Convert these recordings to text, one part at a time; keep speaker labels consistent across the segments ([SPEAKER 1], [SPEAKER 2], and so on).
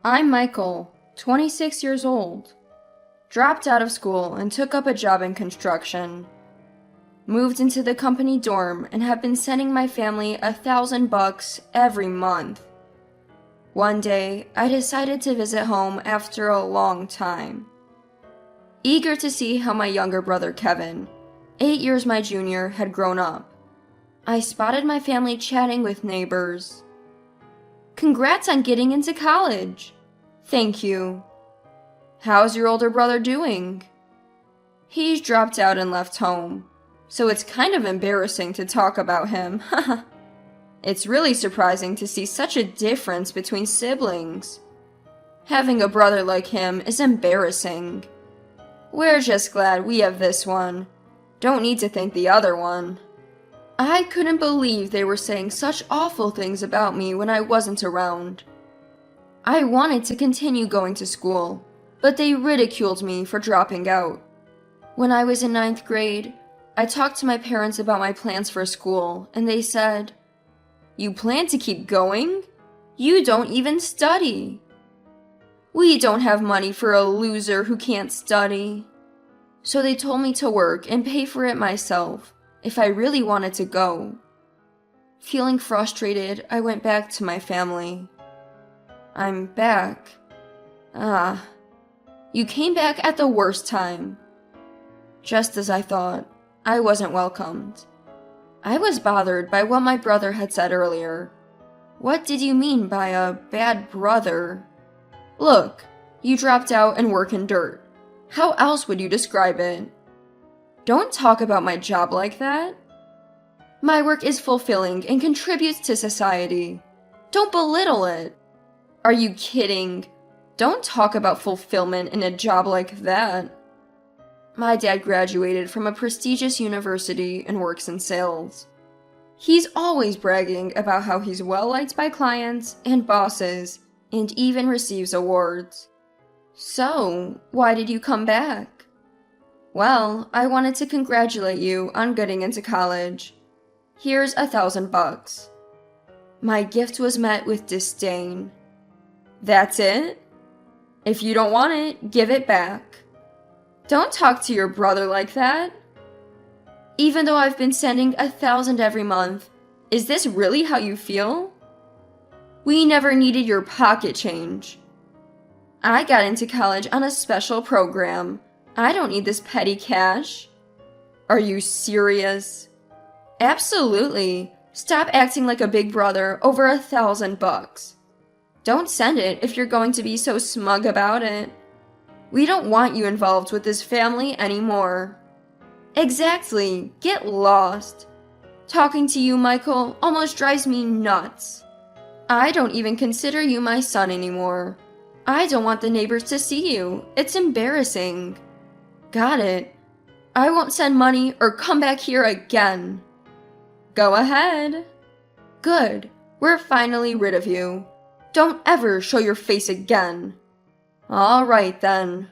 [SPEAKER 1] I'm Michael, 26 years old. Dropped out of school and took up a job in construction. Moved into the company dorm and have been sending my family $1,000 every month. One day, I decided to visit home after a long time. Eager to see how my younger brother Kevin, 8 years my junior, had grown up. I spotted my family chatting with neighbors. "Congrats on getting into college." "Thank you." "How's your older brother doing?" "He's dropped out and left home, so it's kind of embarrassing to talk about him." It's really surprising to see such a difference between siblings. Having a brother like him is embarrassing. We're just glad we have this one. Don't need to thank the other one. I couldn't believe they were saying such awful things about me when I wasn't around. I wanted to continue going to school, but they ridiculed me for dropping out. When I was in 9th grade, I talked to my parents about my plans for school, and they said, "You plan to keep going? You don't even study." "We don't have money for a loser who can't study." So they told me to work and pay for it myself if I really wanted to go. Feeling frustrated, I went back to my family. "I'm back." "Ah, you came back at the worst time." Just as I thought, I wasn't welcomed. I was bothered by what my brother had said earlier. "What did you mean by a bad brother?" "Look, you dropped out and work in dirt. How else would you describe it?" "Don't talk about my job like that." "My work is fulfilling and contributes to society. Don't belittle it." "Are you kidding? Don't talk about fulfillment in a job like that." My dad graduated from a prestigious university and works in sales. He's always bragging about how he's well liked by clients and bosses, and even receives awards. "So, why did you come back?" "Well, I wanted to congratulate you on getting into college. Here's $1,000. My gift was met with disdain. "That's it? If you don't want it, give it back." Don't talk to your brother like that. Even though I've been sending $1,000 every month, is this really how you feel? We never needed your pocket change. I got into college on a special program. I don't need this petty cash. Are you serious? Absolutely. Stop acting like a big brother over $1,000. Don't send it if you're going to be so smug about it. We don't want you involved with this family anymore. Exactly. Get lost. Talking to you, Michael, almost drives me nuts. I don't even consider you my son anymore. I don't want the neighbors to see you. It's embarrassing. Got it. I won't send money or come back here again. Go ahead. Good. We're finally rid of you. Don't ever show your face again. All right then.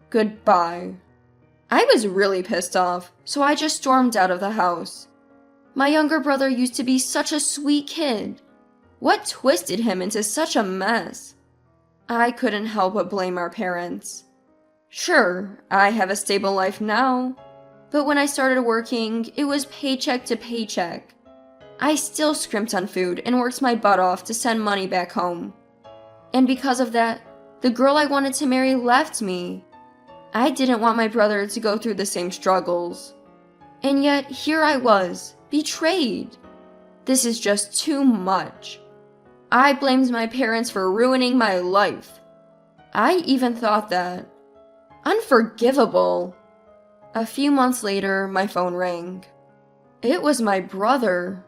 [SPEAKER 1] Goodbye. I was really pissed off, so I just stormed out of the house. My younger brother used to be such a sweet kid. What twisted him into such a mess? I couldn't help but blame our parents. Sure, I have a stable life now, but when I started working, it was paycheck to paycheck. I still scrimped on food and worked my butt off to send money back home. And because of that, the girl I wanted to marry left me. I didn't want my brother to go through the same struggles. And yet, here I was, betrayed. This is just too much. I blamed my parents for ruining my life. I even thought that. Unforgivable. A few months later, my phone rang. It was my brother.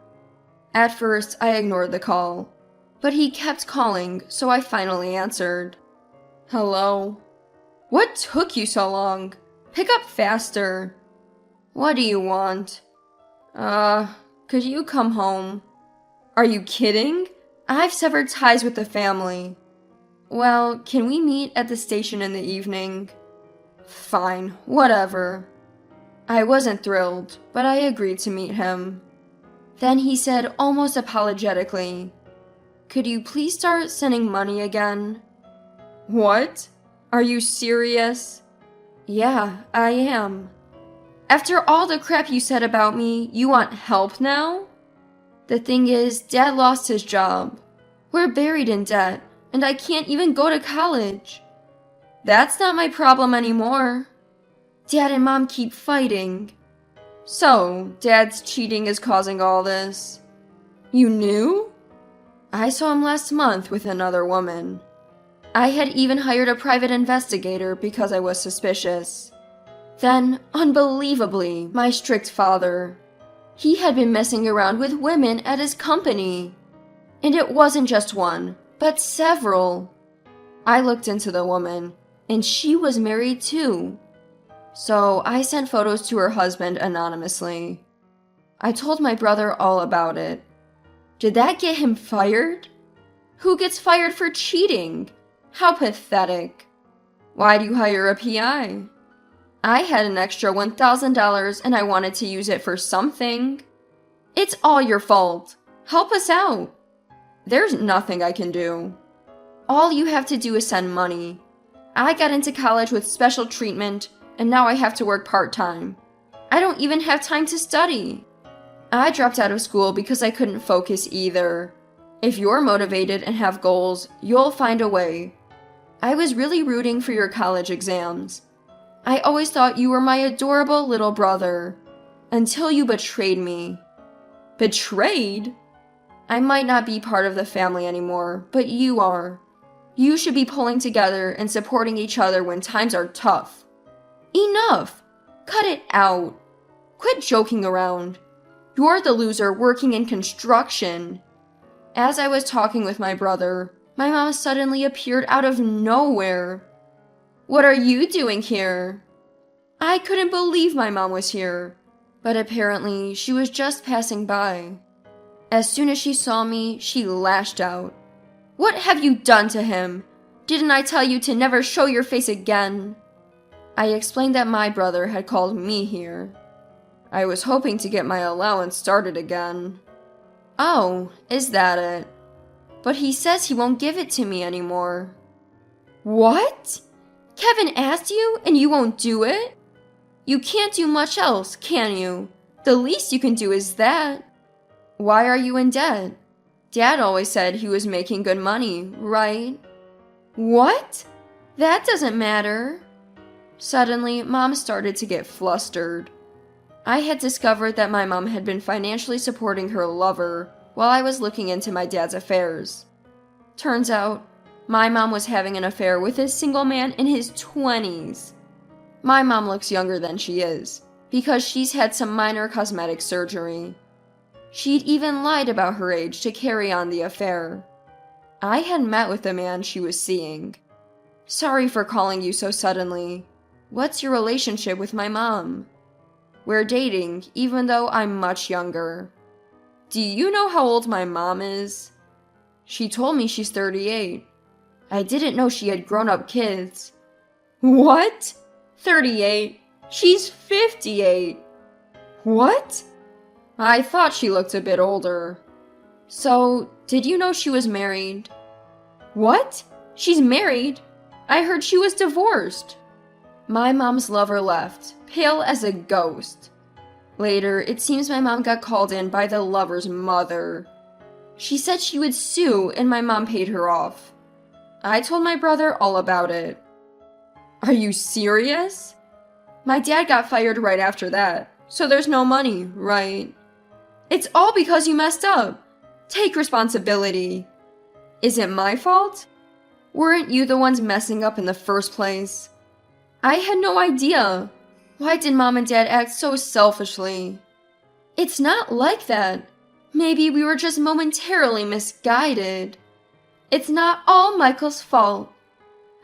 [SPEAKER 1] At first, I ignored the call, but he kept calling, so I finally answered. "Hello? What took you so long? Pick up faster." "What do you want?" Could you come home?" "Are you kidding? I've severed ties with the family." "Well, can we meet at the station in the evening?" "Fine, whatever." I wasn't thrilled, but I agreed to meet him. Then he said almost apologetically, "Could you please start sending money again?" What? Are you serious? Yeah, I am. After all the crap you said about me, you want help now? The thing is, Dad lost his job. We're buried in debt, and I can't even go to college. That's not my problem anymore. Dad and Mom keep fighting. So, Dad's cheating is causing all this. You knew? I saw him last month with another woman. I had even hired a private investigator because I was suspicious. Then, unbelievably, my strict father. He had been messing around with women at his company. And it wasn't just one, but several. I looked into the woman, and she was married too. So I sent photos to her husband anonymously. I told my brother all about it. Did that get him fired? Who gets fired for cheating? How pathetic. Why'd you hire a PI? I had an extra $1,000 and I wanted to use it for something. It's all your fault. Help us out. There's nothing I can do. All you have to do is send money. I got into college with special treatment, and now I have to work part-time. I don't even have time to study. I dropped out of school because I couldn't focus either. If you're motivated and have goals, you'll find a way. I was really rooting for your college exams. I always thought you were my adorable little brother. Until you betrayed me. Betrayed? I might not be part of the family anymore, but you are. You should be pulling together and supporting each other when times are tough. Enough! Cut it out. Quit joking around. You're the loser working in construction. As I was talking with my brother, my mom suddenly appeared out of nowhere. What are you doing here? I couldn't believe my mom was here, but apparently she was just passing by. As soon as she saw me, she lashed out. What have you done to him? Didn't I tell you to never show your face again? I explained that my brother had called me here. I was hoping to get my allowance started again. Oh, is that it? But he says he won't give it to me anymore. What? Kevin asked you and you won't do it? You can't do much else, can you? The least you can do is that. Why are you in debt? Dad always said he was making good money, right? What? That doesn't matter. Suddenly, Mom started to get flustered. I had discovered that my mom had been financially supporting her lover while I was looking into my dad's affairs. Turns out, my mom was having an affair with a single man in his 20s. My mom looks younger than she is, because she's had some minor cosmetic surgery. She'd even lied about her age to carry on the affair. I had met with the man she was seeing. Sorry for calling you so suddenly. What's your relationship with my mom? We're dating, even though I'm much younger. Do you know how old my mom is? She told me she's 38. I didn't know she had grown-up kids. What? 38? She's 58. What? I thought she looked a bit older. So, did you know she was married? What? She's married? I heard she was divorced. My mom's lover left, pale as a ghost. Later, it seems my mom got called in by the lover's mother. She said she would sue and my mom paid her off. I told my brother all about it. Are you serious? My dad got fired right after that, so there's no money, right? It's all because you messed up. Take responsibility. Is it my fault? Weren't you the ones messing up in the first place? I had no idea. Why did Mom and Dad act so selfishly? It's not like that. Maybe we were just momentarily misguided. It's not all Michael's fault.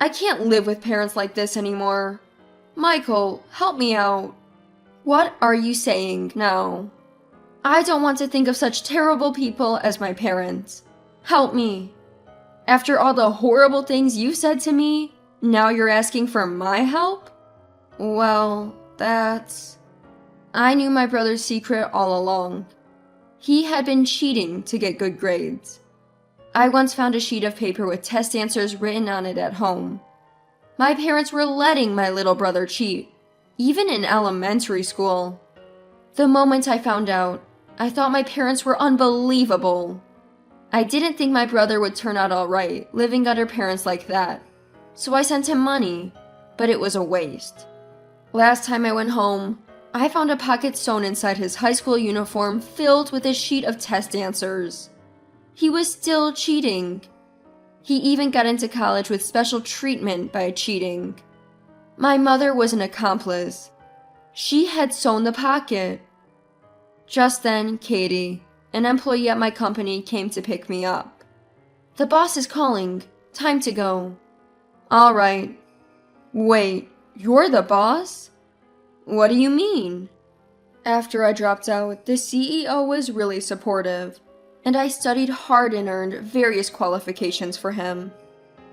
[SPEAKER 1] I can't live with parents like this anymore. Michael, help me out. What are you saying now? I don't want to think of such terrible people as my parents. Help me. After all the horrible things you said to me, now you're asking for my help? Well, that's... I knew my brother's secret all along. He had been cheating to get good grades. I once found a sheet of paper with test answers written on it at home. My parents were letting my little brother cheat, even in elementary school. The moment I found out, I thought my parents were unbelievable. I didn't think my brother would turn out all right, living under parents like that. So I sent him money, but it was a waste. Last time I went home, I found a pocket sewn inside his high school uniform filled with a sheet of test answers. He was still cheating. He even got into college with special treatment by cheating. My mother was an accomplice. She had sewn the pocket. Just then, Katie, an employee at my company, came to pick me up. "The boss is calling. Time to go." "All right." "Wait, you're the boss?" "What do you mean?" After I dropped out, the CEO was really supportive, and I studied hard and earned various qualifications for him.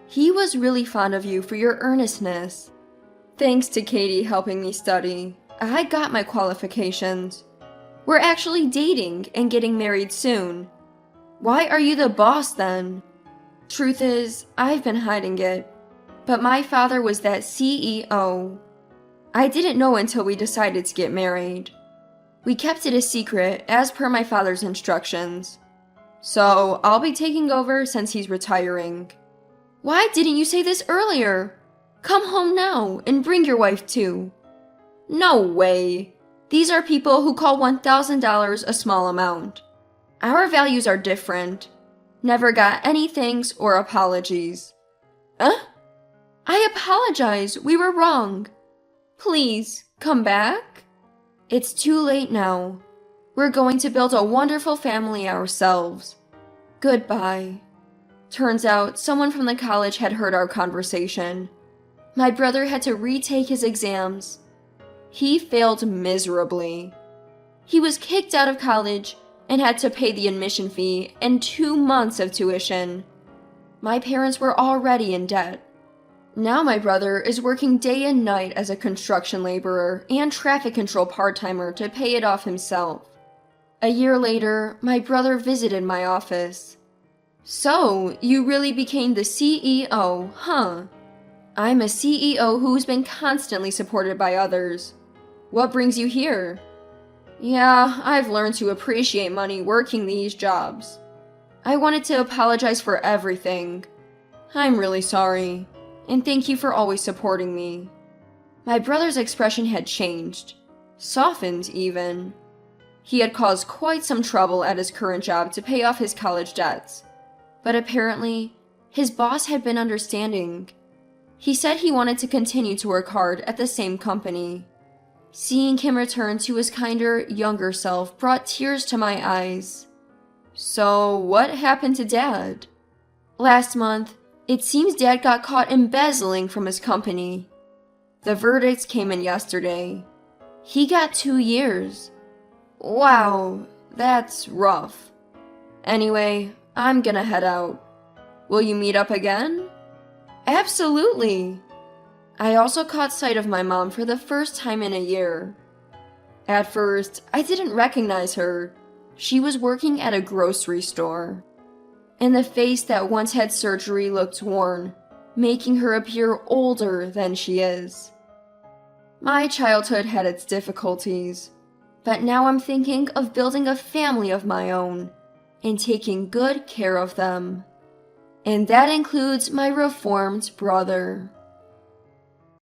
[SPEAKER 1] He was really fond of you for your earnestness. Thanks to Katie helping me study, I got my qualifications. We're actually dating and getting married soon. Why are you the boss then? Truth is, I've been hiding it, but my father was that CEO. I didn't know until we decided to get married. We kept it a secret as per my father's instructions. So I'll be taking over since he's retiring. Why didn't you say this earlier? Come home now and bring your wife too. No way. These are people who call $1,000 a small amount. Our values are different. Never got any thanks or apologies. I apologize. We were wrong. Please, come back. It's too late now. We're going to build a wonderful family ourselves. Goodbye. Turns out someone from the college had heard our conversation. My brother had to retake his exams. He failed miserably. He was kicked out of college and had to pay the admission fee and 2 months of tuition. My parents were already in debt. Now my brother is working day and night as a construction laborer and traffic control part-timer to pay it off himself. A year later, my brother visited my office. "So, you really became the CEO, huh?" "I'm a CEO who's been constantly supported by others. What brings you here?" "Yeah, I've learned to appreciate money working these jobs. I wanted to apologize for everything. I'm really sorry, and thank you for always supporting me." My brother's expression had changed, softened even. He had caused quite some trouble at his current job to pay off his college debts, but apparently, his boss had been understanding. He said he wanted to continue to work hard at the same company. Seeing him return to his kinder, younger self brought tears to my eyes. "So, what happened to Dad?" "Last month, it seems Dad got caught embezzling from his company. The verdicts came in yesterday. He got 2 years. Wow, that's rough. Anyway, I'm gonna head out. Will you meet up again?" "Absolutely." I also caught sight of my mom for the first time in a year. At first, I didn't recognize her. She was working at a grocery store. And the face that once had surgery looked worn, making her appear older than she is. My childhood had its difficulties, but now I'm thinking of building a family of my own and taking good care of them. And that includes my reformed brother.